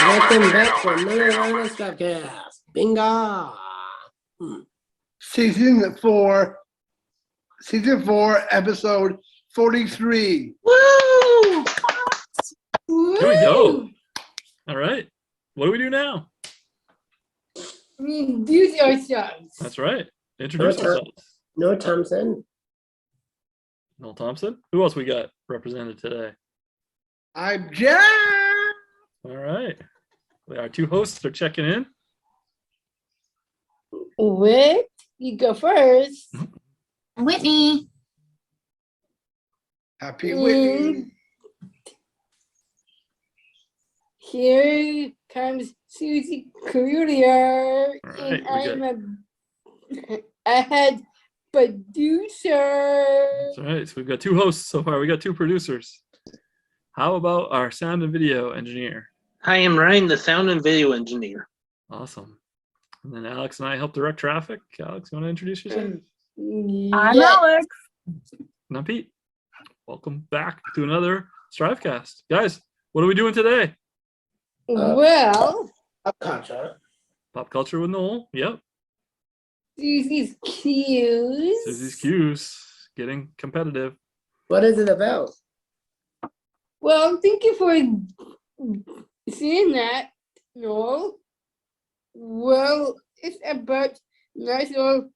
Welcome back for another round of STRIVECast. Bingo! Season 4, episode 43. Woo! Here we go. All right. What do we do now? We introduce ourselves. That's right. Introduce ourselves. Noah Thompson. Noel Thompson. Who else we got represented today? I'm Jack. All right. Our two hosts are checking in. Whit, you go first. Whitney. Happy Whitney. Here comes Susie Courier. All right, And I'm a head producer. That's right. So we've got two hosts so far. We got two producers. How about our sound and video engineer? Hi, I'm Ryan, the sound and video engineer. Awesome. And then Alex and I help direct traffic. Alex, you want to introduce yourself? I'm Alex. And I'm Pete. Welcome back to another STRIVEcast. Guys, what are we doing today? Well, Pop culture. Pop culture with Noel. Yep. Susie's cues. Susie's cues. Getting competitive. What is it about? Well, thank you for seeing that, Noel. Well, it's about national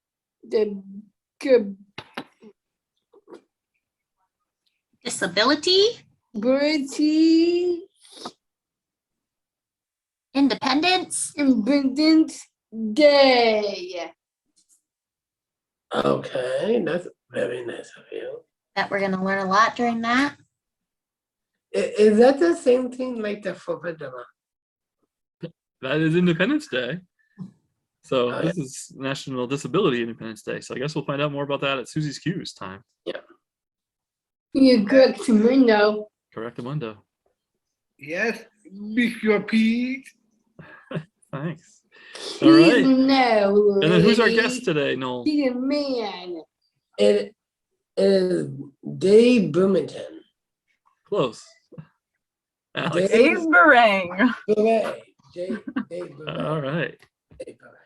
Disability. disability Independence. Independence Day. Okay, that's very nice of you. That we're going to learn a lot during that. Is that the same thing like the 4th of July? That is Independence Day. So Oh, this is National Disability Independence Day. So I guess we'll find out more about that at Susie's Cues time. You're correct, Mundo. Correctamundo. Yes, Mr. Pete. Thanks. All right. No. And then who's our guest today, Noel? He's a man. It is Dave Bloomington. Close. Alex. Dave Berrang. Dave Bloomington. All right. Dave Bloomington.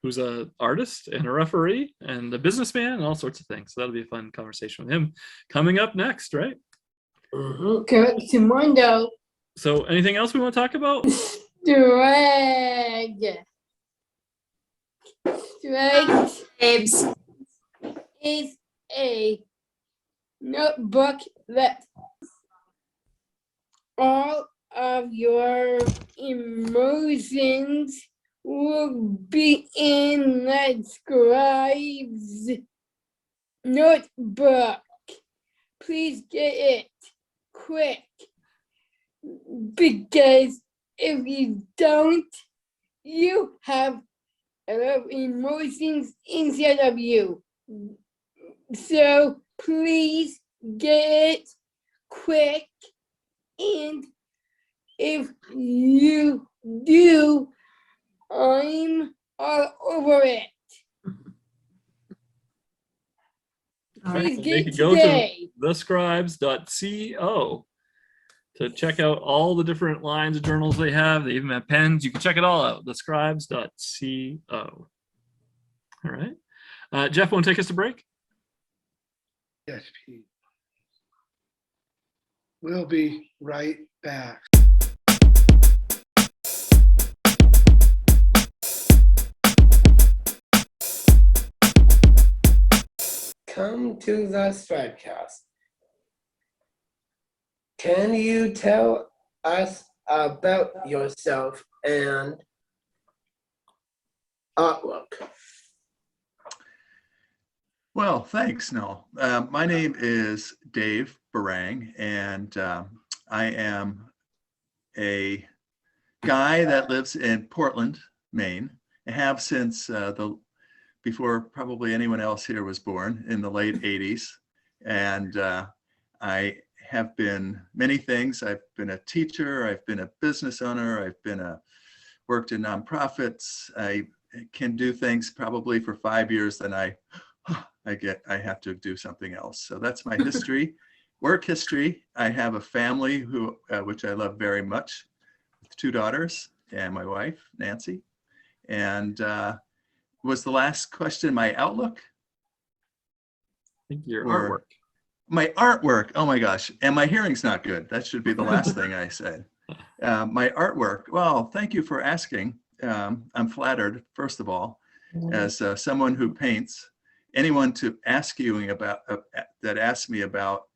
Who's an artist and a referee and a businessman and all sorts of things. So that'll be a fun conversation with him coming up next, right? Mm-hmm. Correct, Mundo. So anything else we want to talk about? Strike. Strike Babes. is a notebook that all of your emotions will be in that scribe's notebook. Please get it quick, because if you don't, you have a lot of emotions inside of you. So please get it quick, and if you do, I'm all over it. Please They get can it go to today. thescribes.co to check out all the different lines of journals they have. They even have pens. You can check it all out. thescribes.co. All right. Jeff, want to take us to break? Yes, Pete. We'll be right back. Come to the STRIVEcast. Can you tell us about yourself and artwork? Well, thanks, Noel. My name is Dave Berrang, and I am a guy that lives in Portland, Maine. I have since before probably anyone else here was born in the late 80s. And I have been many things. I've been a teacher, I've been a business owner, I've been worked in nonprofits. I can do things probably for 5 years than I I have to do something else. So that's my history, work history. I have a family which I love very much, with 2 daughters and my wife, Nancy. And was the last question my outlook? I think your Or- artwork. My artwork, oh my gosh, and my hearing's not good. That should be the last thing I said. My artwork, well, thank you for asking. I'm flattered, first of all, as someone who paints. Anyone to ask you about, that asks me about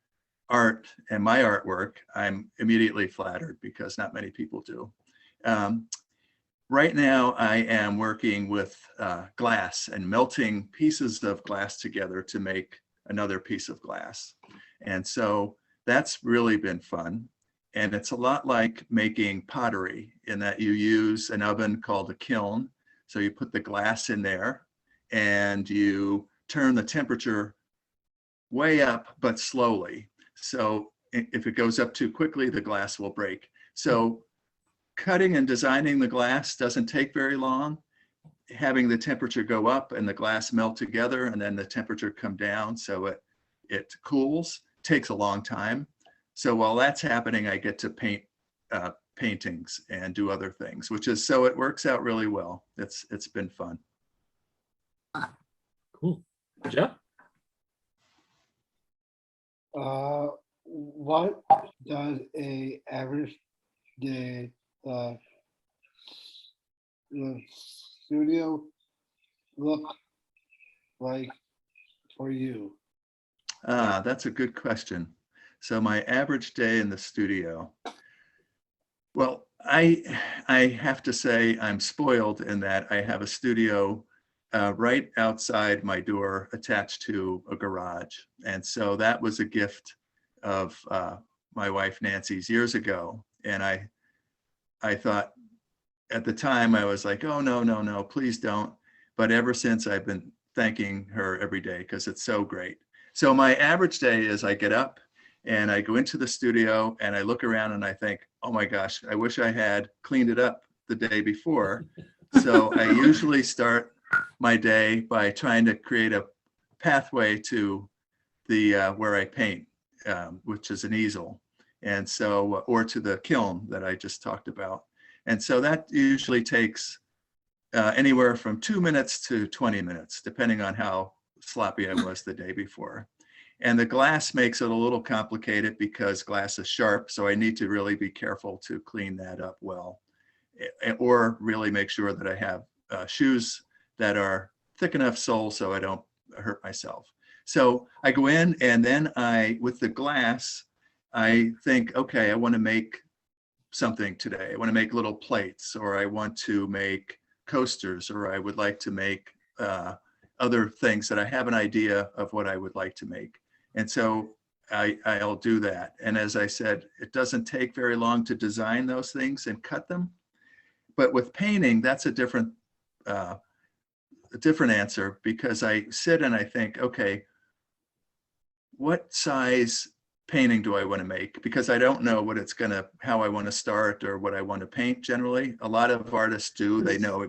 art and my artwork, I'm immediately flattered because not many people do. Right now, I am working with glass and melting pieces of glass together to make another piece of glass. And so that's really been fun. And it's a lot like making pottery in that you use an oven called a kiln. So you put the glass in there and you turn the temperature way up, but slowly. So if it goes up too quickly, the glass will break. So cutting and designing the glass doesn't take very long. Having the temperature go up and the glass melt together and then the temperature come down so it cools takes a long time. So while that's happening, I get to paint paintings and do other things, so it works out really well. It's been fun. Cool. Jeff? What does a average day the studio look like for you? That's a good question. So my average day in the studio. Well, I have to say I'm spoiled in that I have a studio right outside my door attached to a garage. And so that was a gift of my wife Nancy's years ago. And I thought at the time I was like, oh, no, please don't. But ever since I've been thanking her every day because it's so great. So my average day is I get up and I go into the studio and I look around and I think, oh my gosh, I wish I had cleaned it up the day before. So I usually start my day by trying to create a pathway to the where I paint, which is an easel. And so, or to the kiln that I just talked about. And so that usually takes anywhere from 2 minutes to 20 minutes, depending on how sloppy I was the day before. And the glass makes it a little complicated because glass is sharp. So I need to really be careful to clean that up well, or really make sure that I have shoes that are thick enough sole so I don't hurt myself. So I go in and then with the glass, I think, okay, I want to make something today. I want to make little plates, or I want to make coasters, or I would like to make other things that I have an idea of what I would like to make. And so I'll do that. And as I said, it doesn't take very long to design those things and cut them. But with painting, that's a different answer, because I sit and I think, okay, what size painting do I want to make? Because I don't know how I want to start or what I want to paint generally. A lot of artists do. They know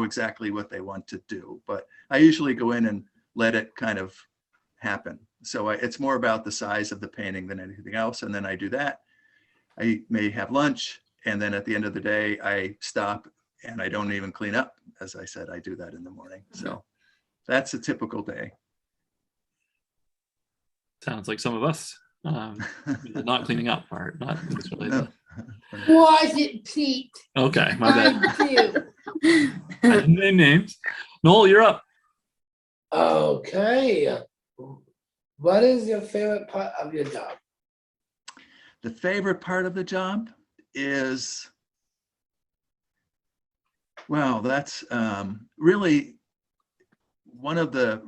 exactly what they want to do, but I usually go in and let it kind of happen. So it's more about the size of the painting than anything else. And then I do that. I may have lunch, and then at the end of the day, I stop and I don't even clean up. As I said, I do that in the morning. So that's a typical day. Sounds like some of us. The not cleaning up part, not necessarily the... Was it Pete? Okay, my bad. I do. I didn't name names. Noel, you're up. Okay. What is your favorite part of your job? The favorite part of the job is, well, that's really one of the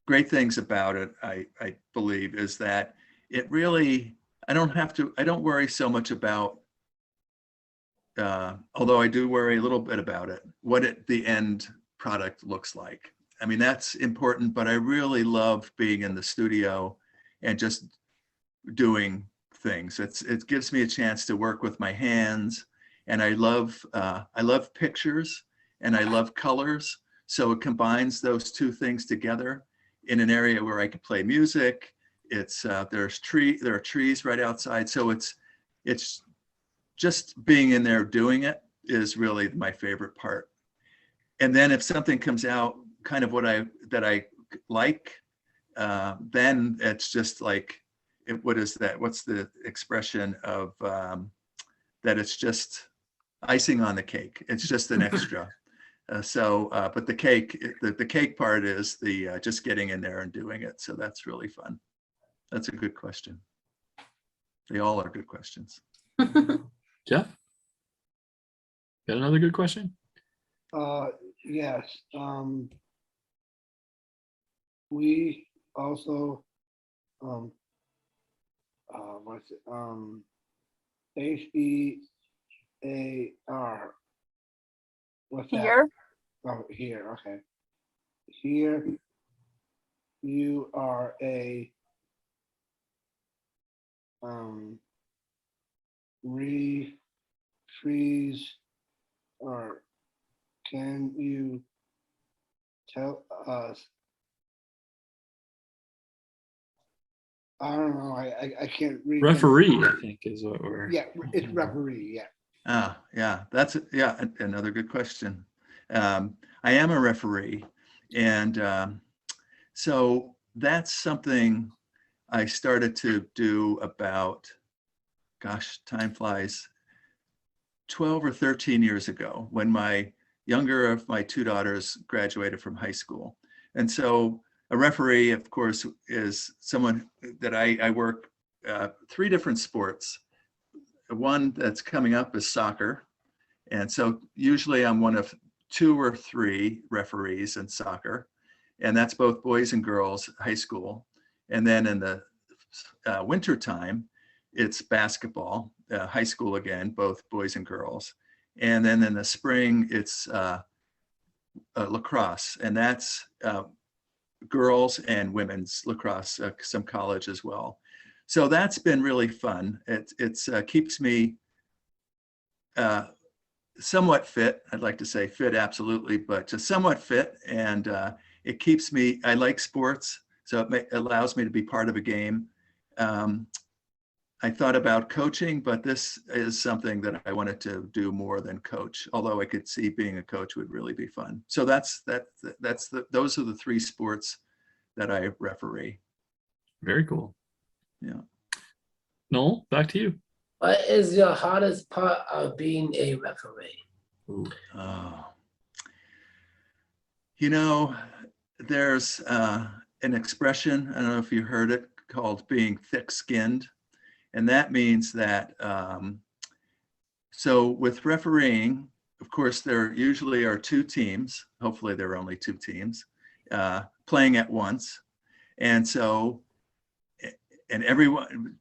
great things about it, I believe, is that it really, I don't worry so much about, although I do worry a little bit about it, what the end product looks like. I mean, that's important, but I really love being in the studio and just doing things. It gives me a chance to work with my hands, and I love pictures and I love colors. So it combines those two things together in an area where I can play music. It's there are trees right outside. So it's just being in there doing it is really my favorite part. And then if something comes out kind of that I like, then it's just like, what is that? What's the expression of that? It's just icing on the cake. It's just an extra. But the cake part is the just getting in there and doing it. So that's really fun. That's a good question. They all are good questions. Jeff, got another good question? Yes. We also, what's it? HEAR. What's that? Here, Oh, here. Okay. Here, you are a freeze, or can you tell us? I don't know. I can't read. Referee, I think, is what we're. Yeah, it's referee. Yeah. Yeah, that's another good question. I am a referee, and so that's something I started to do about, gosh, time flies, 12 or 13 years ago, when my younger of my two daughters graduated from high school. And so a referee, of course, is someone that I work 3 different sports. One that's coming up is soccer. And so usually I'm one of 2 or 3 referees in soccer. And that's both boys and girls, high school. And then in the winter time, it's basketball, high school again, both boys and girls. And then in the spring, it's lacrosse, and that's girls and women's lacrosse, some college as well. So that's been really fun. It keeps me somewhat fit. I'd like to say fit, absolutely, but just somewhat fit. And it keeps me, I like sports, so it allows me to be part of a game. I thought about coaching, but this is something that I wanted to do more than coach, although I could see being a coach would really be fun. So those are the 3 sports that I referee. Very cool. Yeah. Noel, back to you. What is your hardest part of being a referee? Oh. There's an expression, I don't know if you heard it, called being thick-skinned. And that means that, so with refereeing, of course, there usually are 2 teams, hopefully there are only 2 teams, playing at once. And so, and everyone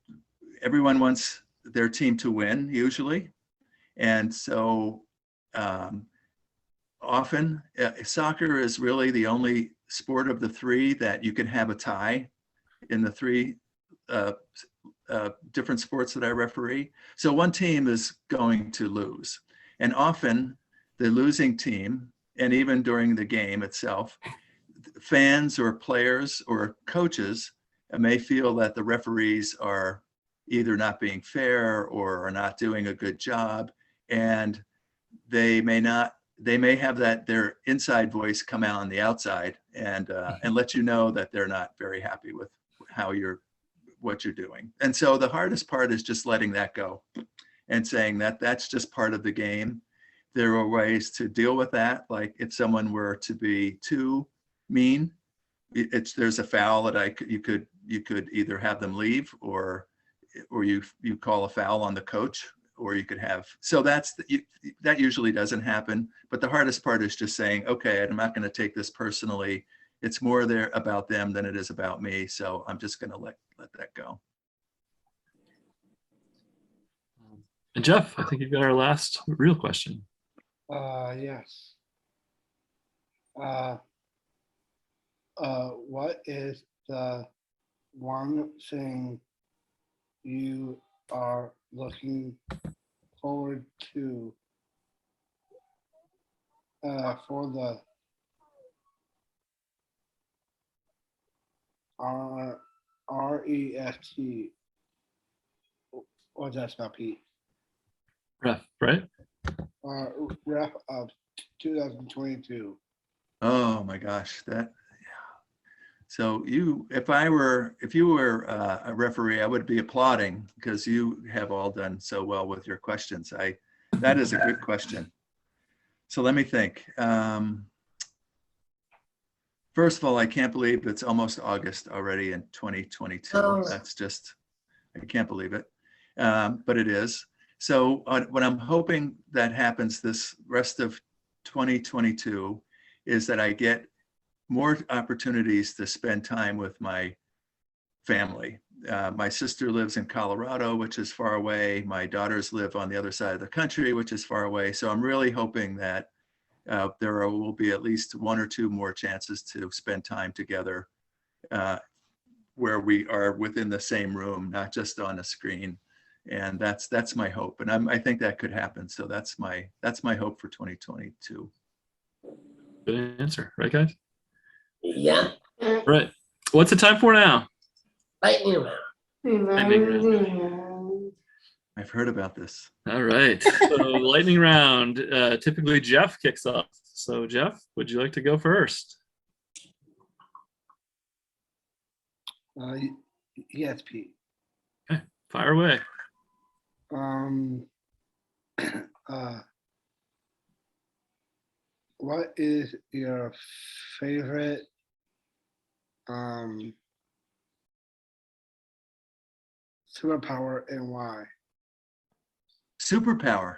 wants their team to win, usually. And so often, soccer is really the only sport of the 3 that you can have a tie in the 3 different sports that I referee. So one team is going to lose. And often the losing team, and even during the game itself, fans or players or coaches may feel that the referees are either not being fair or are not doing a good job. And they may have their inside voice come out on the outside and let you know that they're not very happy with what you're doing. And so the hardest part is just letting that go and saying that that's just part of the game. There are ways to deal with that. Like if someone were to be too mean, there's a foul that you could either have them leave or you call a foul on the coach, or you could have, so that usually doesn't happen. But the hardest part is just saying, okay, I'm not going to take this personally. It's more there about them than it is about me. So I'm just going to let that go. And Jeff, I think you've got our last real question. Yes. What is the one thing you are looking forward to for the REST. What's that spell, Pete? Ref, right? Ref of 2022. Oh my gosh, that. So if you were a referee, I would be applauding because you have all done so well with your questions. That is a good question. So let me think. First of all, I can't believe it's almost August already in 2022. Oh. That's just, I can't believe it, but it is. So what I'm hoping that happens this rest of 2022 is that I get more opportunities to spend time with my family. My sister lives in Colorado, which is far away. My daughters live on the other side of the country, which is far away. So I'm really hoping that there will be at least 1 or 2 more chances to spend time together where we are within the same room, not just on a screen. And that's my hope. And I think that could happen. So that's my hope for 2022. Good answer, right, guys? Yeah. Right. What's the time for now? Lightning round. I've heard about this. All right. So lightning round. Typically Jeff kicks off. So Jeff, would you like to go first? Yes, Pete. Okay, fire away. What is your favorite superpower and why? Superpower.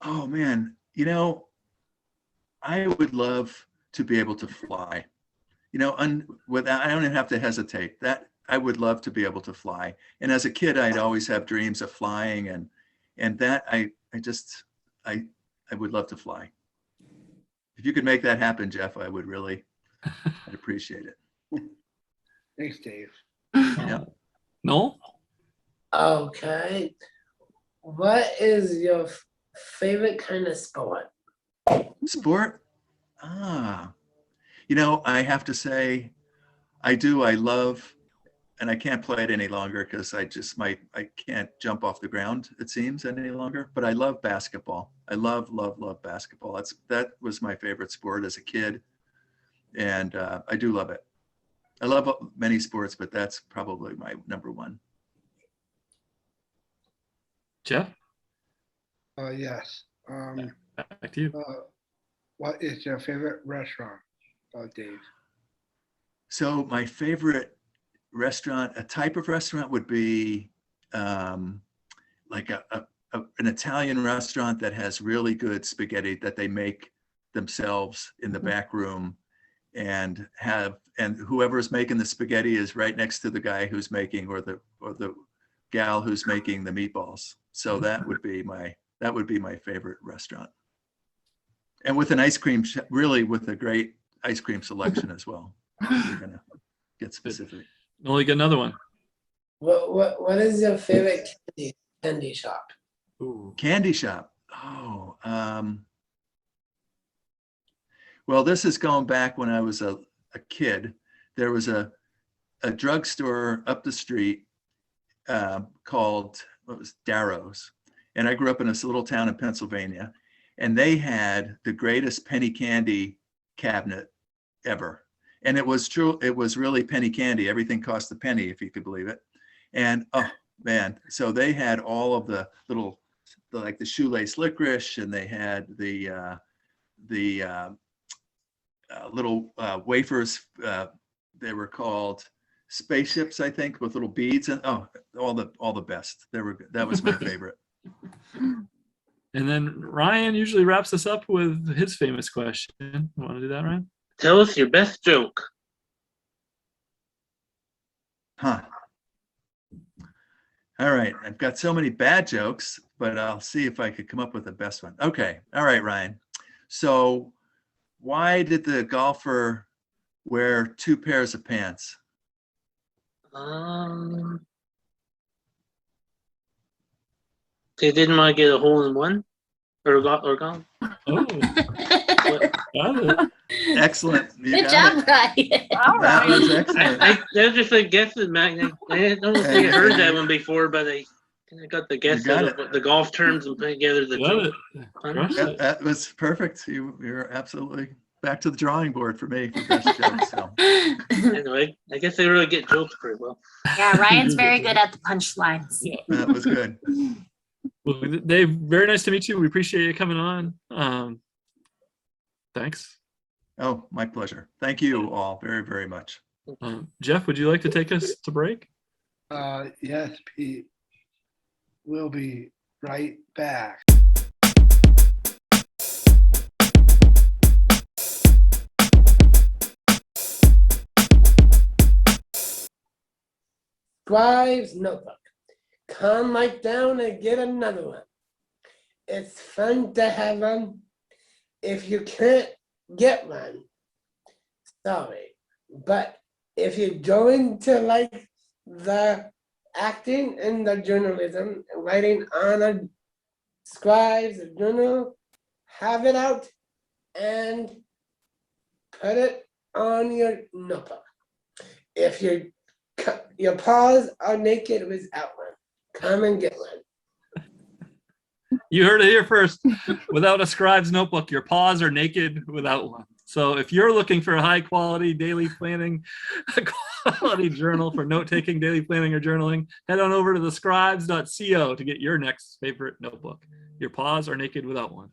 Oh man, I would love to be able to fly. Without, I don't even have to hesitate. That I would love to be able to fly. And as a kid, I'd always have dreams of flying, and that I would love to fly. If you could make that happen, Jeff, I would really, I'd appreciate it. Thanks, Dave. Yeah. Noel? Okay. What is your favorite kind of sport? Sport? I have to say, I love, and I can't play it any longer because I can't jump off the ground, it seems, any longer, but I love basketball. I love basketball. That was my favorite sport as a kid. And I do love it. I love many sports, but that's probably my number one. Jeff? Yes. Back to you. What is your favorite restaurant, Dave? So my favorite restaurant, a type of restaurant would be like an Italian restaurant that has really good spaghetti that they make themselves in the back room, and whoever's making the spaghetti is right next to the guy who's making, or the gal who's making the meatballs. So that would be my favorite restaurant. And with an ice cream, really with a great ice cream selection as well. We're gonna get specific. Noel, you get another one. What is your favorite candy shop? Ooh. Candy shop. Well, this is going back when I was a kid. There was a drugstore up the street called Darrow's. And I grew up in this little town in Pennsylvania, and they had the greatest penny candy cabinet ever. And it was true. It was really penny candy. Everything cost a penny, if you could believe it. And oh man, so they had all of the little, like the shoelace licorice, and they had the little wafers. They were called spaceships, I think, with little beads, and all the best. That was my favorite. And then Ryan usually wraps us up with his famous question. Want to do that, Ryan? Tell us your best joke. Huh. All right. I've got so many bad jokes, but I'll see if I could come up with the best one. Okay. All right, Ryan. So why did the golfer wear 2 pairs of pants? They didn't want to get a hole in one or gone. Oh, Got it. Excellent. You Good got job, Ryan. All That was right. excellent. They're just like guessing, man. I don't know if they heard that one before, but I got the guess got of the golf terms and put together the Got joke. it. Crushed Yeah, it. that was perfect. You're absolutely back to the drawing board for me for best joke. So Anyway, I guess they really get jokes pretty well. Yeah, Ryan's very good at the punchlines. that was good. Well, Dave, very nice to meet you. We appreciate you coming on. Thanks. Oh, my pleasure. Thank you all very, very much. Jeff, would you like to take us to break? Yes, Pete. We'll be right back. Scribe's notebook. Come right down and get another one. It's fun to have them. If you can't get one, sorry. But if you're going to like the acting and the journalism and writing on a scribe's journal, have it out and put it on your notebook. If your paws are naked without one, come and get one. You heard it here first. Without a scribe's notebook, your paws are naked without one. So if you're looking for a high quality daily planning, a quality journal for note-taking, daily planning, or journaling, head on over to thescribes.co to get your next favorite notebook. Your paws are naked without one.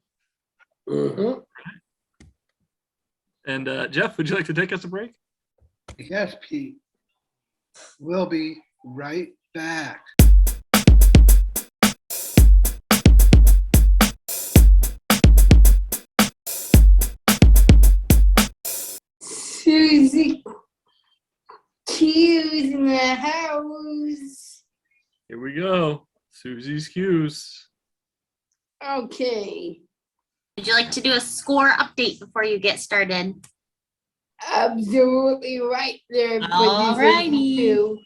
Mm-hmm. And Jeff, would you like to take us a break? Yes, Pete. We'll be right back. Susie Q's in the house. Here we go. Susie's cues. Okay. Would you like to do a score update before you get started? Absolutely right there. Alrighty.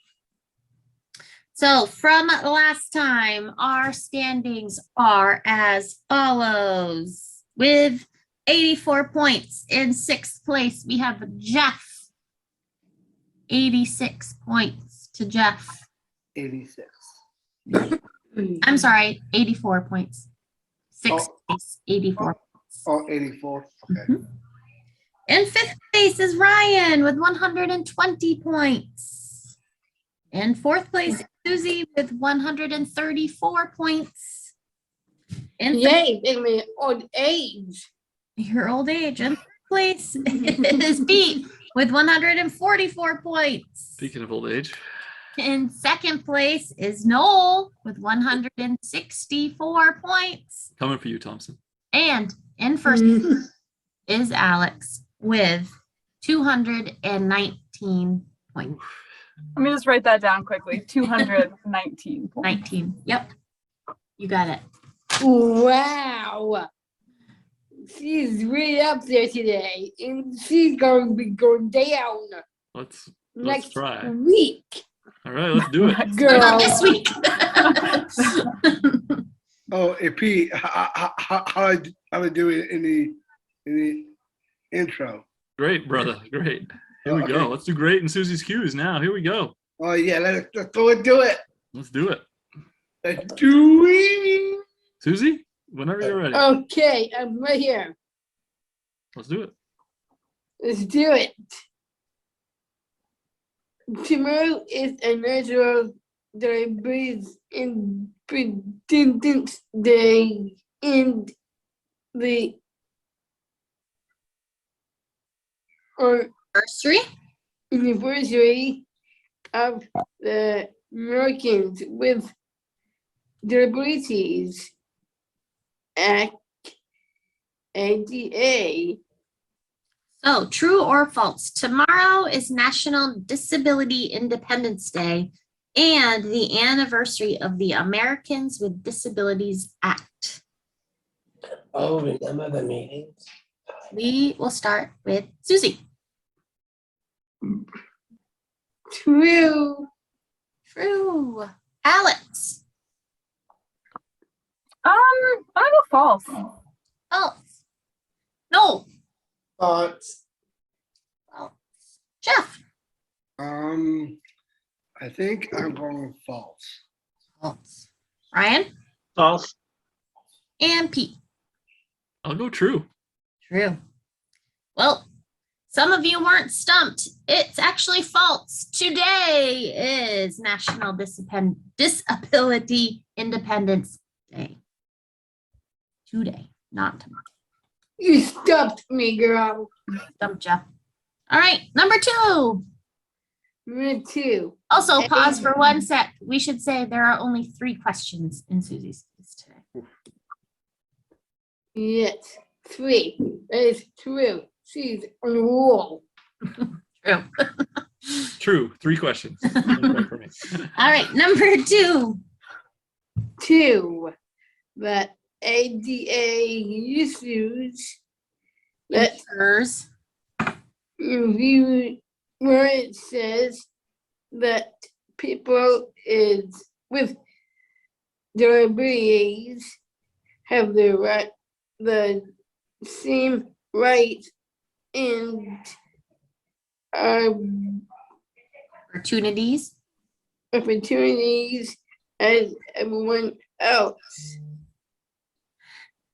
So from last time, our standings are as follows. With 84 points in 6th place, we have Jeff. 86 points to Jeff. 86. I'm sorry, 84 points. 6th place, 84 points. Oh, 84. Okay. In 5th place is Ryan with 120 points. In 4th place, Susie with 134 points. In Yay, in my old age. your old age. In 3rd place is Pete with 144 points. Speaking of old age. In 2nd place is Noel with 164 points. Coming for you, Thompson. And in 1st place is Alex with 219 points. Let me just write that down quickly. 219 points. 19. Yep. You got it. Wow. She's really up there today. And she's going to be going down Let's next try. week. All right, let's do it. What Girl. about this week? Oh, hey, Pete, how I do it in the intro? Great, brother. Great. Here we Okay. go. Let's do great in Susie's cues now. Here we go. Oh yeah, let's do it. Let's do it. Let's do it. Susie, whenever you're ready. Okay, I'm right here. Let's do it. Let's do it. Tomorrow is a National Diabetes Independence Day, and the anniversary of the Americans with Disabilities Act, ADA. So, true or false? Tomorrow is National Disability Independence Day and the anniversary of the Americans with Disabilities Act. Oh, remember the meetings? We will start with Susie. True. True. Alex. I go false. False. No. False. Jeff? I think I'm going false. False. Ryan? False. And Pete? I'll go true. True. Well, some of you weren't stumped. It's actually false. Today is National Disability Independence Day. Today, not tomorrow. You stumped me, girl. Stumped Jeff. All right, number 2. Me too. Also, pause for 1 sec. We should say there are only 3 questions in Susie's quiz today. Yes, 3. That is true. She's on the roll. True. True. 3 questions. 1 point for me. All right, number 2. 2. That ADA issues that Ensures review where it says that people is with disabilities have the same rights and opportunities. opportunities as everyone else.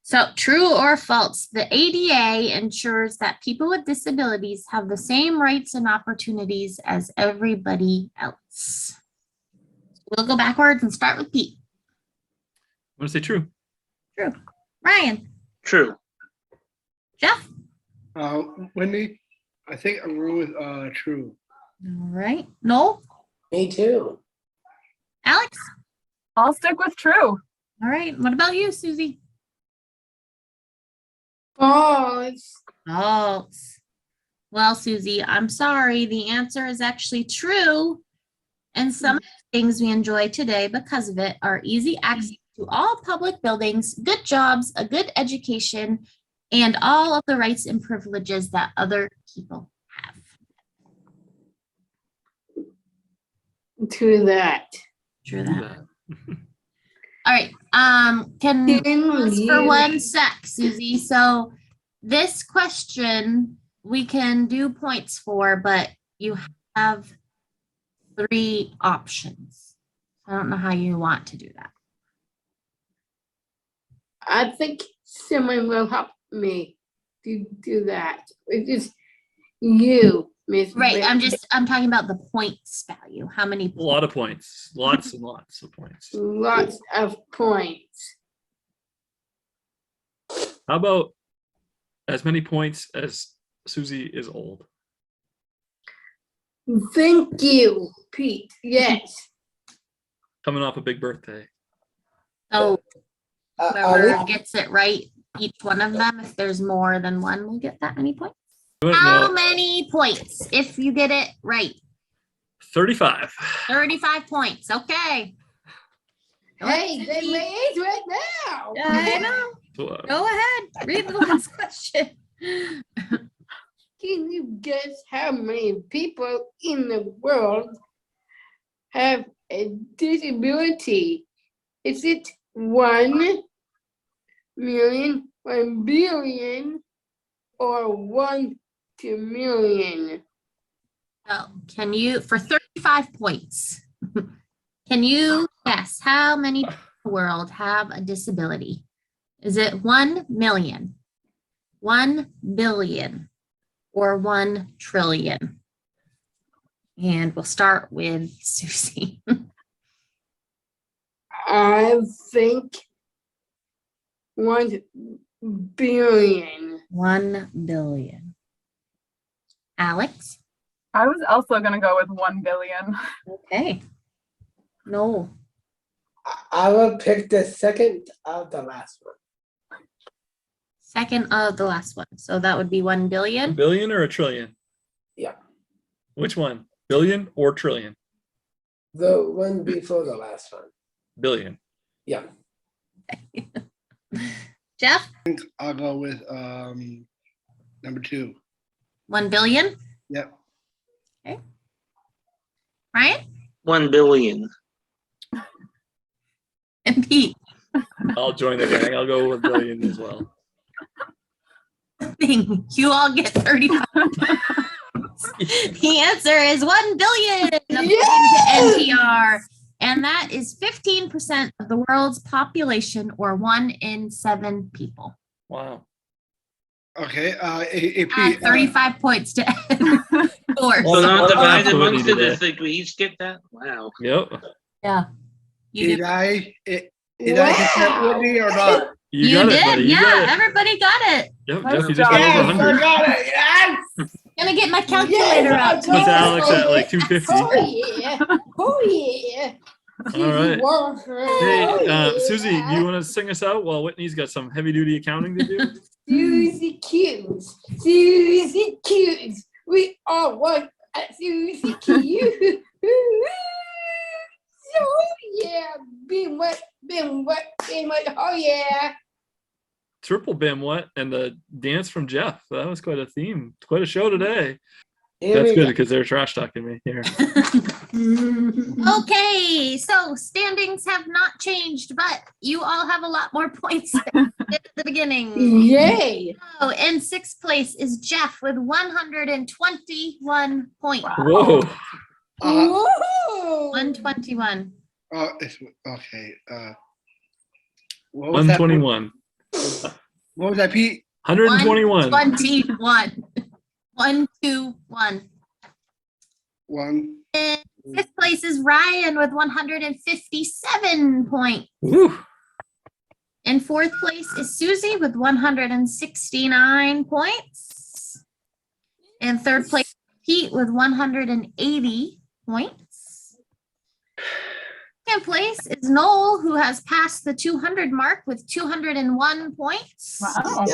So, true or false, the ADA ensures that people with disabilities have the same rights and opportunities as everybody else. We'll go backwards and start with Pete. I'm going to say true. True. Ryan. True. Jeff. Wendy, I think I'm going with true. All right. Noel. Me too. Alex. I'll stick with true. All right. What about you, Susie? False. False. Well, Susie, I'm sorry. The answer is actually true. And some of the things we enjoy today because of it are easy access to all public buildings, good jobs, a good education, and all of the rights and privileges that other people have. To that. True that. All right. Can pause for 1 sec, Susie. So this question we can do points for, but you have 3 options. I don't know how you want to do that. I think someone will help me to do that. It's just you, Miss. Right. Brandy. I'm talking about the points value. How many A lot of points. Lots and lots of points. Lots of points. How about as many points as Susie is old? Thank you, Pete. Yes. Coming off a big birthday. So Are whoever we, gets it right, each one of them, if there's more than one, will get that many points. No, How many points if you get it right? 35. 35 points. Okay. Hey, they my age right now. I know. So, Go ahead. Read the last question. Can you guess how many people in the world have a disability? Is it 1 million, 1 billion, or 1 to million? So can you, for 35 points, can you guess how many people in the world have a disability? Is it 1 million, 1 billion, or 1 trillion? And we'll start with Susie. I think 1 billion. 1 billion. Alex? I was also going to go with 1 billion. Okay. No. I will pick the second of the last one. Second of the last one. So that would be 1 a billion. billion or a trillion? Yeah. Which one? Billion or trillion? The one before the last one. Billion. Yeah. Jeff? I'll go with number 2. 1 billion? Yep. Okay. Ryan? 1 billion. And Pete? I'll join the gang. I'll go with billion as well. thing. You all get 35. The answer is 1 billion, according to NPR. And that is 15% of the world's population, or 1 in 7 people. Wow. Okay, AP. Add 35 points to four. So not divided Absolutely amongst it, today. it's like we each get that? Wow. Yep. Yeah. You Did did. I get that, Whitney, or not? You You got did. it, buddy. You Yeah, got it. everybody got it. Yep, Nice Jeff, you just job. got over Yes, I 100. got it. Yes. Gonna get my calculator Yes, out. Puts Alex at like 250. Oh yeah. Oh yeah. All right. Hey, Oh, Susie, yeah. do you want to sing us out while Whitney's got some heavy duty accounting to do? Susie Q's. Susie Q's. We are one at Susie Q. Oh yeah. Been wet, been wet, been wet. Oh yeah. Triple Bim what? And the dance from Jeff. That was quite a theme. Quite a show today. That's good because they're trash talking me here. Okay, so standings have not changed, but you all have a lot more points than at the beginning. Yay. So in 6th place is Jeff with 121 points. Whoa. Whoa. 121. It's okay. What was that? 121. What was that, Pete? 121. 121. 121. One. In 5th place is Ryan with 157 points. Woo. In 4th place is Susie with 169 points. In 3rd place, Pete with 180 points. 2nd place is Noel, who has passed the 200 mark with 201 points. Wow.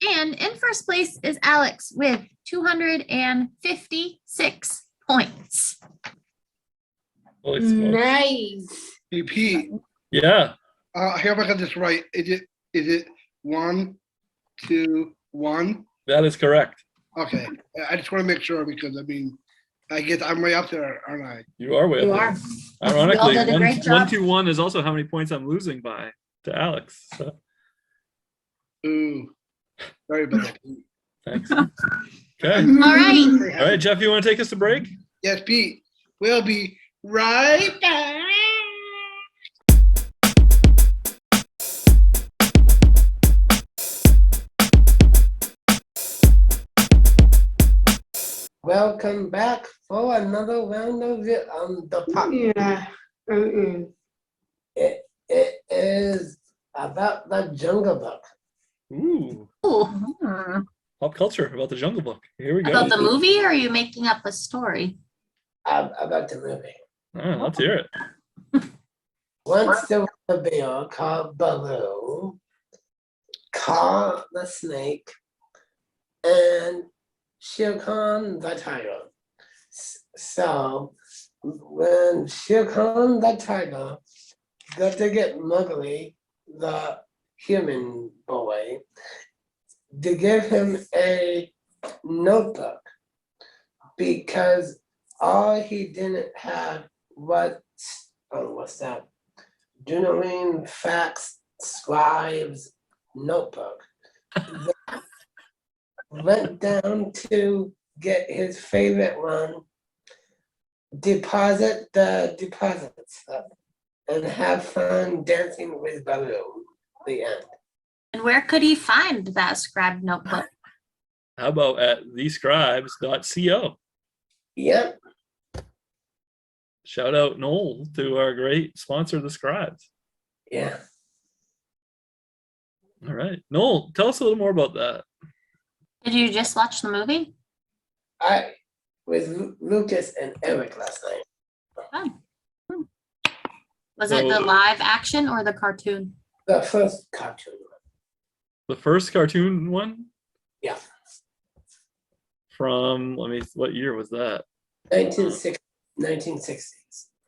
And in 1st place is Alex with 256 points. Holy smokes. Nice. Hey, Pete. Yeah. I hope I got this right. Is it 1, 2, 1? That is correct. Okay. I just want to make sure because I mean, I guess I'm way up there, aren't I? You are way You up are. there. Ironically, You all did a great job. 121 is also how many points I'm losing by to Alex. So, Ooh. Sorry about that, Pete. thanks. Okay. All right. All right, Jeff, you want to take us to break? Yes, Pete. We'll be right back. Welcome back for another round of the pop. Yeah. It is about the Jungle Book. Ooh, Ooh, Hmm. pop culture about the Jungle Book. Here we go. about the movie, or are you making up a story? About the movie. Let's hear it. Once there was a bear called Baloo, called the snake, and Shere Khan the tiger. So when Shere Khan the tiger got to get Mowgli, the human boy, to give him a notebook because all he didn't have was, what's that? Doodling Facts Scribes notebook. Went down to get his favorite one, deposit the deposit slip, and have fun dancing with Baloo. The end. And where could he find that scribe notebook? How about at thescribes.co? Yep. Shout out Noel to our great sponsor, The Scribes. Yeah. All right. Noel, tell us a little more about that. Did you just watch the movie? I with Lucas and Eric last night. Was it the So- live action or the cartoon? The first cartoon. The first cartoon one Yeah. from, what year was that? 1960s.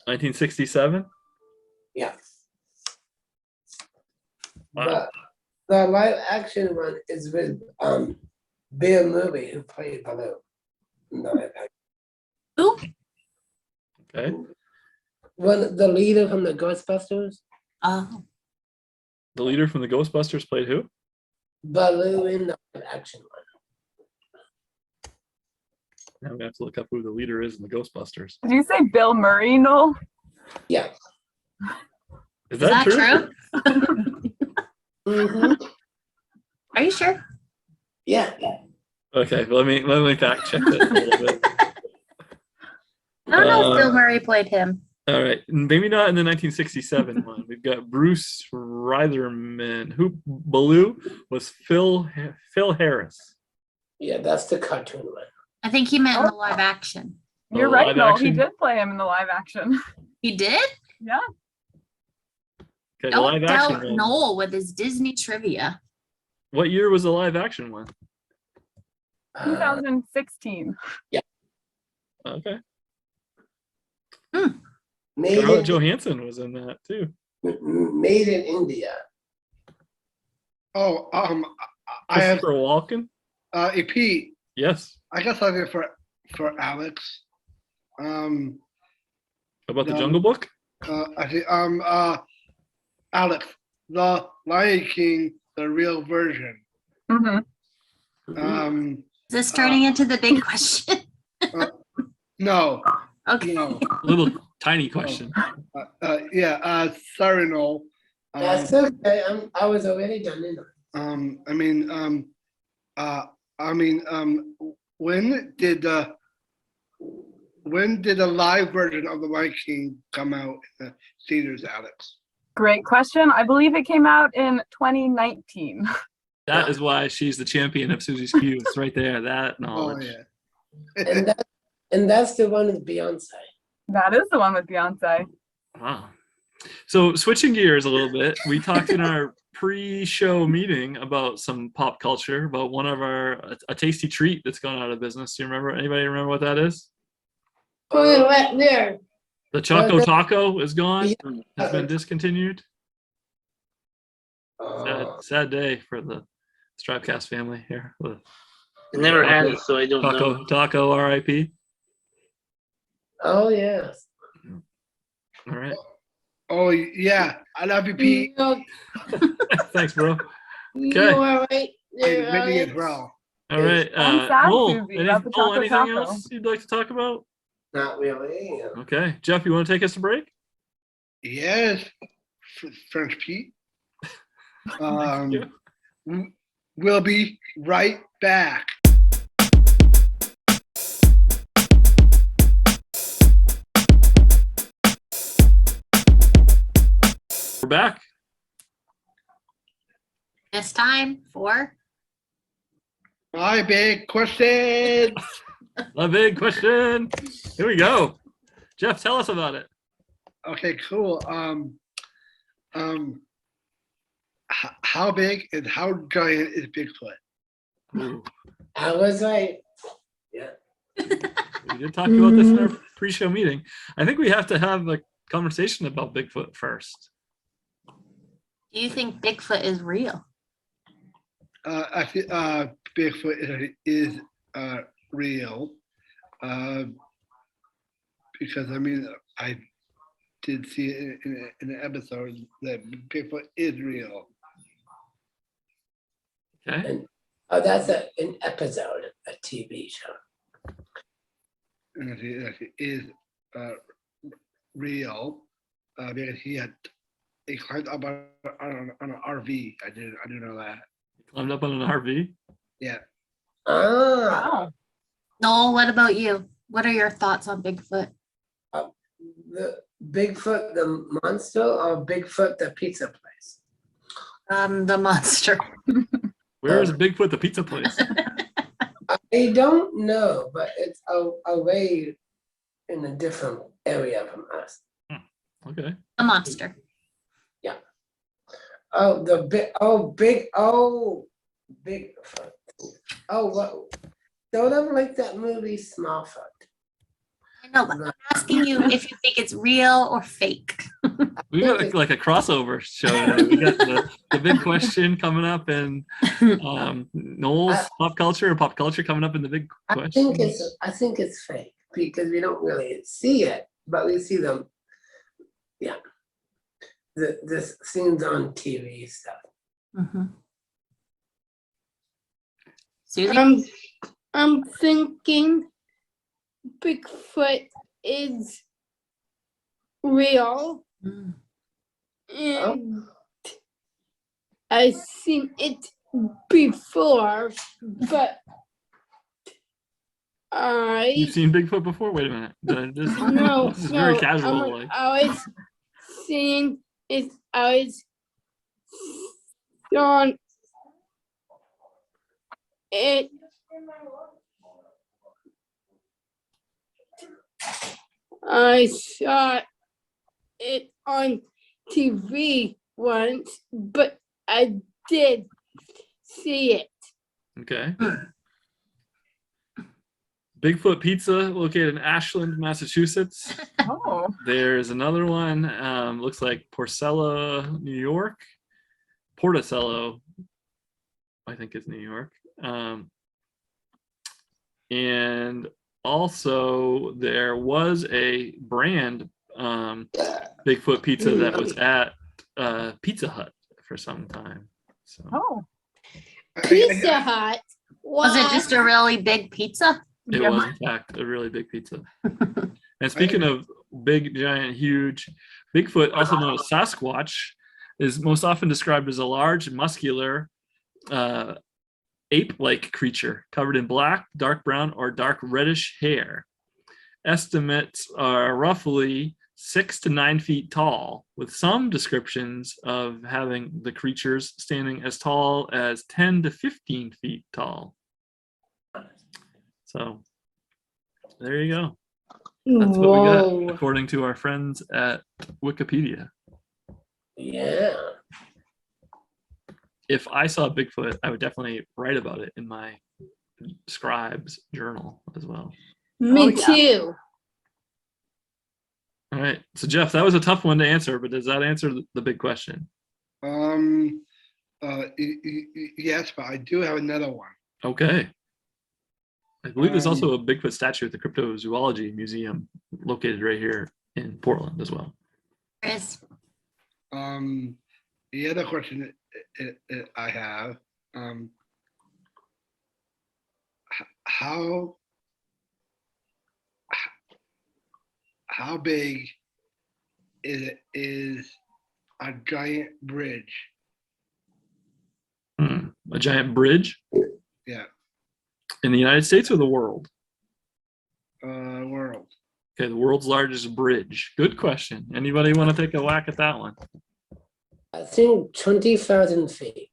1967? Yeah. Wow. The live action one is with Bill Murray, who played Baloo. in the live action. Who? Okay. The leader from the Ghostbusters, Oh, The leader from the Ghostbusters played who? Baloo in the live action one. Now we have to look up who the leader is in the Ghostbusters. Did you say Bill Murray, Noel? Yeah. Is Is that true? Hmm. Are you sure? Yeah. Okay, let me fact check that a little bit. I don't know if Bill Murray played him. All right, maybe not in the 1967 one. We've got Bruce Reitherman. Who Baloo was Phil Harris. Yeah, that's the cartoon one. I think he meant in the live action. You're Oh, right, live Noel. He action? did play him in the live action. He did? Yeah. Okay, the Don't live action doubt one. Noel with his Disney trivia. What year was the live action one? 2016. Okay, Made Scarlett in, Johansson was in that too. made in India. Oh, I have Christopher Walken. Pete. Yes. I got something for Alex. About the No. Jungle Book. I think Alex, the Lion King, the real version. Mm-hmm. Is this turning into the big question? No, Okay. no. Little tiny question. Sorry, Noel. That's okay. I was already done in. When did the live version of the Lion King come out in the theaters, Alex? Great question. I believe it came out in 2019. That is why she's the champion of Susie's Q. It's right there. That Oh knowledge. yeah. And that's the one with Beyonce. That is the one with Beyonce. Wow. So switching gears a little bit, we talked in our pre-show meeting about some pop culture, about one of a tasty treat that's gone out of business. Do you remember? Anybody remember what that is? Right there. The Choco Taco is gone. Yeah. Has been discontinued. Oh, Sad day for the STRIVECast family here. I never had it, so I don't know. Taco, RIP. oh yes. All right. Oh yeah, I love you, Pete. Thanks, bro. You all right there, And Whitney as Alex? well. All right. I'm sad, Noel, Susie, about the Choco anything Taco. else you'd like to talk about? Not really. Okay. Jeff, you want to take us to break? Yes, French Pete. Thank you. We'll be right back. We're back. It's time for My big question. A big question. Here we go. Jeff, tell us about it. Okay, cool. How big and how giant is Bigfoot? Ooh, I was right. Yeah. we did talk about this in our pre-show meeting. I think we have to have a conversation about Bigfoot first. Do you think Bigfoot is real? I think Bigfoot is real because I did see it in an episode that Bigfoot is real. Okay. And that's an episode, a TV show. And it is real because he climbed up on an RV. I didn't know that. Climbed up on an RV. Yeah. Ah, Wow. Noel, what about you? What are your thoughts on Bigfoot? the Bigfoot the monster or Bigfoot the pizza place? The monster. Where is Bigfoot the pizza place? I don't know, but it's away in a different area from us. Okay. A monster. Oh, Bigfoot. Oh, what? Sort of like that movie Smallfoot. I know, but I'm asking you if you think it's real or fake. We got like a crossover show today. We got the big question coming up, and Noel's pop culture coming up in the big I question. think it's fake because we don't really see it, but we see them. Yeah. This scenes on TV stuff. Mm-hmm. Susie? I'm thinking Bigfoot is real, Mm. and I've seen it before, but You've seen Bigfoot before? Wait a minute. This is very casual. Like, I was seeing it. I was on it. I saw it on TV once, but I did see it. okay. Bigfoot Pizza, located in Ashland, Massachusetts. Oh, There's another one. Looks like Porcello, New York. Porticello, I think is New York. And also there was a brand Bigfoot pizza that was at Pizza Hut for some time. So oh, Pizza Hut. Was it just a really big pizza? it yeah. was in fact a really big pizza. And speaking of big, giant, huge, Bigfoot, also known as Sasquatch, is most often described as a large, muscular, ape-like creature covered in black, dark brown, or dark reddish hair. Estimates are roughly 6 to 9 feet tall, with some descriptions of having the creatures standing as tall as 10 to 15 feet tall. So there you go. That's what we got, according to our friends at Wikipedia. Yeah. If I saw Bigfoot, I would definitely write about it in my scribe's journal as well. Me yeah. too. All right. So Jeff, that was a tough one to answer, but does that answer the big question? Yes, but I do have another one. Okay. I believe there's also a Bigfoot statue at the Cryptozoology Museum located right here in Portland as well. Chris. The other question I have, how big is a giant bridge? A giant bridge Yeah, in the United States or the world? world. Okay, the world's largest bridge. Good question. Anybody want to take a whack at that one? I think 20,000 feet.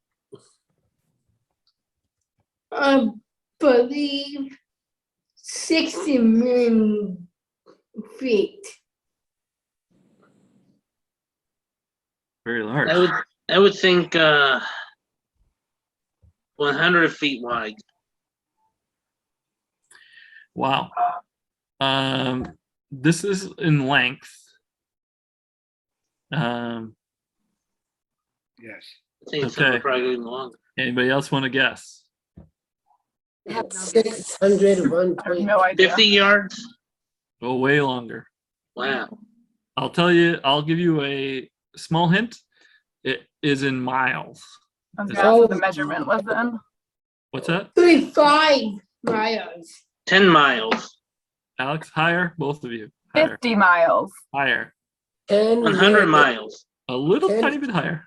I believe 60 million feet. Very large. I would think 100 feet wide. Wow. This is in length. Yes. I think it's Okay. something probably even longer. Anybody else want to guess? I have no It's guess. 601. I have no idea. 50 yards? Go way longer. Wow. I'll tell you, I'll give you a small hint. It is in miles. I was gonna ask what the measurement was then. What's that? 35 miles. 10 miles. Alex, higher? Both of you. Higher. 50 miles. Higher. 10 100 million. miles. A little 10. tiny bit higher.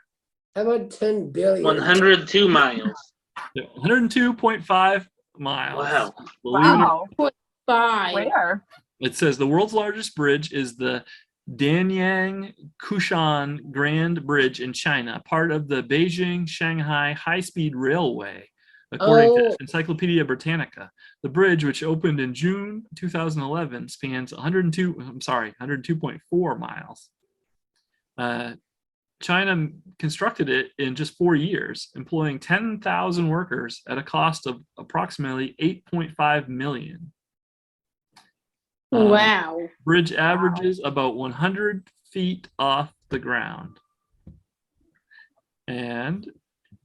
How about 10 billion? 102 miles. 102.5 miles. Wow. Believe it or Wow. 5. Where? It says the world's largest bridge is the Danyang Kushan Grand Bridge in China, part of the Beijing-Shanghai High-Speed Railway, according to Encyclopedia Britannica. The bridge, which opened in June 2011, spans 102.4 miles. China constructed it in just 4 years, employing 10,000 workers at a cost of approximately $8.5 million. Wow. Bridge averages about 100 feet off the ground. And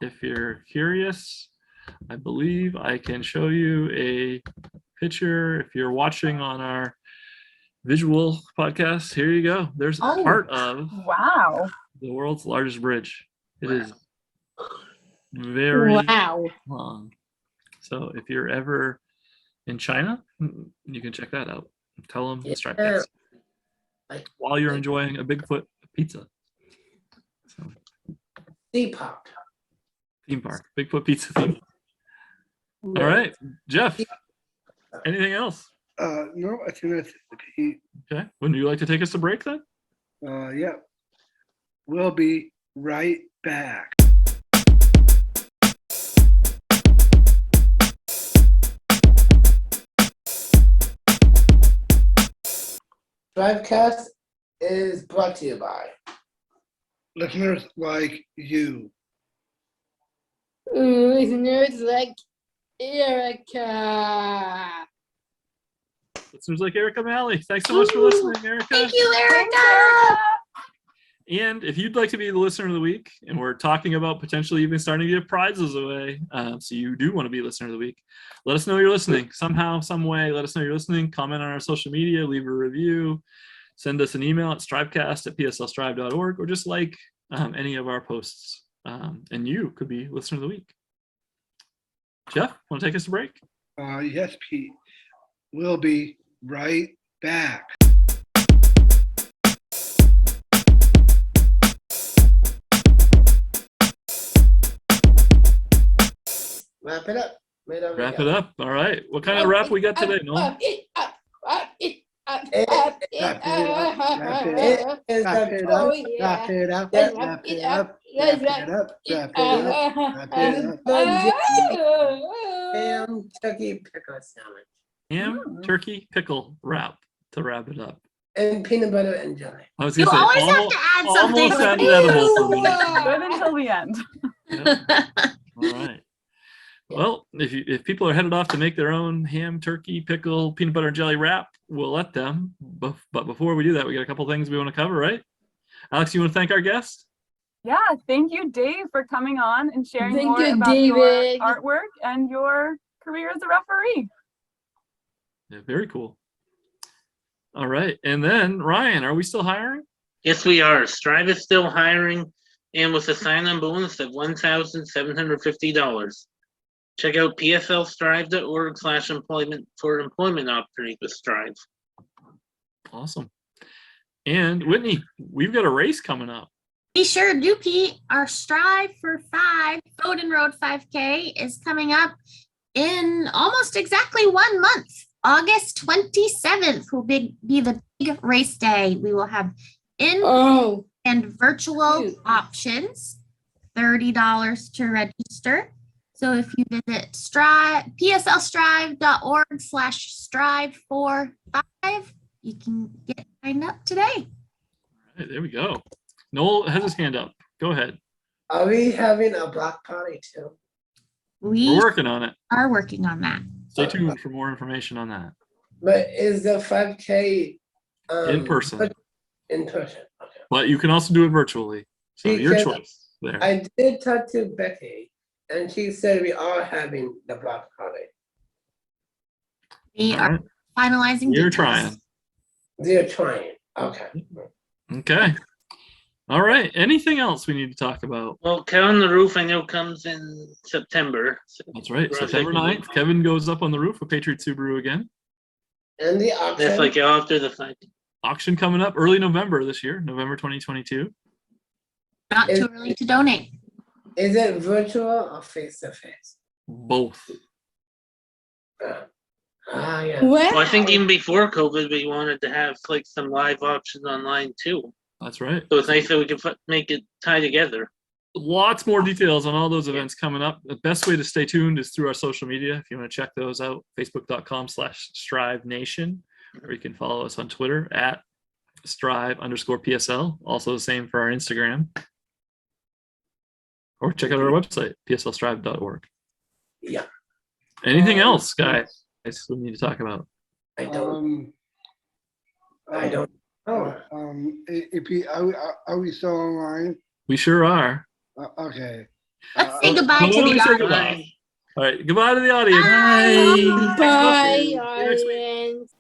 if you're curious, I believe I can show you a picture. If you're watching on our visual podcast, here you go. There's Oh. part of Wow. the world's largest bridge. It is very Wow. long. So if you're ever in China, you can check that out. Tell them Yeah. STRIVECast while you're Like enjoying a Bigfoot pizza. So, Depop. theme park, Bigfoot pizza theme. All right, Jeff. Anything else? No, I think that's it. Okay. Would you like to take us to break then? Yeah. We'll be right back. STRIVECast is brought to you by Listeners like you. Listeners like Erica. Listeners like Erica Malley. Thanks so much for listening, Erica. Thank you, Thanks, Erica. And if you'd like to be the listener of the week, and we're talking about potentially even starting to give prizes away, so you do want to be listener of the week, let us know you're listening. Somehow, some way, let us know you're listening. Comment on our social media, leave a review, send us an email at strivecast@pslstrive.org, or just like any of our posts. And you could be listener of the week. Jeff, want to take us a break? Yes, Pete. We'll be right back. Wrap it up. Wrap it up. All right. What kind of wrap we got today, Noel? It is Wrap the it up. Wrap it up. Wrap it up. Wrap it up. Wrap it up. Wrap it up. ham turkey pickle sandwich Ham, turkey, pickle wrap to wrap it up. and peanut butter and jelly. I was You gonna say always have to add something. almost sounded edible for me. Good until the end. All right. Well, if people are headed off to make their own ham, turkey, pickle, peanut butter and jelly wrap, we'll let them. But before we do that, we got a couple things we want to cover, right? Alex, you want to thank our guest? Yeah, thank you, Dave, for coming on and sharing Thank more you, about David. your artwork and your career as a referee. Yeah, very cool. All right. And then, Ryan, are we still hiring? Yes, we are. Strive is still hiring and with a sign-on bonus of $1,750. Check out pslstrive.org/employment for employment opportunities with Strive. Awesome. And Whitney, we've got a race coming up. We sure do, Pete. Our Strive for 5 Bowden Road 5K is coming up in almost exactly 1 month. August 27th will be the big race day. We will have in and virtual options, $30 to register. So if you visit pslstrive.org/strive45, you can get signed up today. All right, there we go. Noel has his hand up. Go ahead. Are we having a block party too? We're We working on it. are working on that. Stay tuned for more information on that. But is the 5K In person. In person. Okay. But you can also do it virtually. So your Because choice there. I did talk to Becky, and she said we are having the block party. We All are right. finalizing You're details. trying. They're trying. Okay. Okay. All right. Anything else we need to talk about? Well, Cat on the Roof, I know, comes in September. So That's right. we're September thinking 9th, Kevin goes up on the roof with Patriot Subaru again. And the auction. That's like after the fight. Auction coming up early November this year, November 2022. Not Is- too early to donate. Is it virtual or face to face? Both. Yeah. Wow. Well, I think even before COVID, we wanted to have like some live auctions online too. That's right. So it's nice that we can make it tie together. Lots more details on all those events coming up. The best way to stay tuned is through our social media. If you want to check those out, facebook.com/StriveNation, or you can follow us on Twitter at @Strive_PSL. Also the same for our Instagram. Or check out our website, pslstrive.org. Yeah. Anything else, guys, we need to talk about? I don't. I don't. Oh. Pete, are we still online? We sure are. Okay. Let's say goodbye to totally the say audience. goodbye. All right, goodbye to the audience. Bye, See you next week. audience.